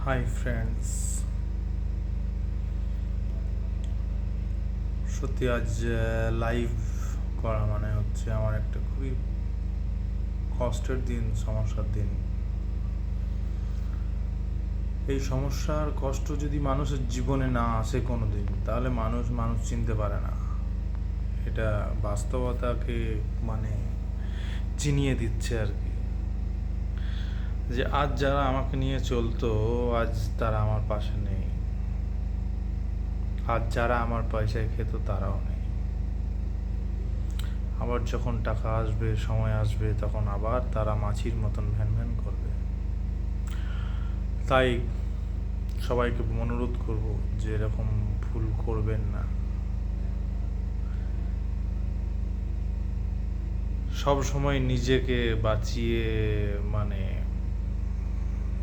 Hi friends, সত্যি আজ live করা মানে হচ্ছে আমার একটা খুবই কষ্টের দিন, সমস্যার দিন। এই সমস্যার কষ্ট যদি মানুষের জীবনে না আসে কোনো দিন, তাহলে মানুষ চিনতে পারে না। এটা বাস্তবতাকে মানে চিনিয়ে দিচ্ছে আর কি। যে আজ যারা আমাকে নিয়ে চলতো, আজ তারা আমার পাশে নেই। আজ যারা আমার পয়সায় খেত, তারাও নেই। আবার যখন টাকা আসবে, সময় আসবে, তখন আবার তারা মাছির মতন ভ্যান ভ্যান করবে। তাই সবাইকে অনুরোধ করব যে এরকম ভুল করবেন না। সব সময় নিজেকে বাঁচিয়ে মানে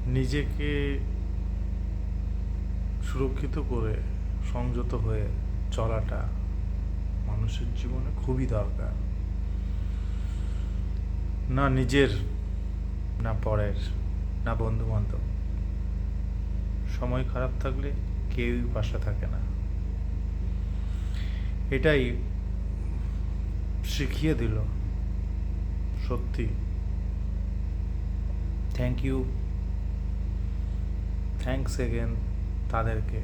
নিজেকে সুরক্ষিত করে সংযত হয়ে চলাটা মানুষের জীবনে খুবই দরকার। না নিজের, না পরের, না বন্ধু বান্ধব। সময় খারাপ থাকলে কেউই পাশে থাকে না। এটাই শিখিয়ে দিল সত্যি। থ্যাংক ইউ, থ্যাঙ্কস এগেন তাদেরকে।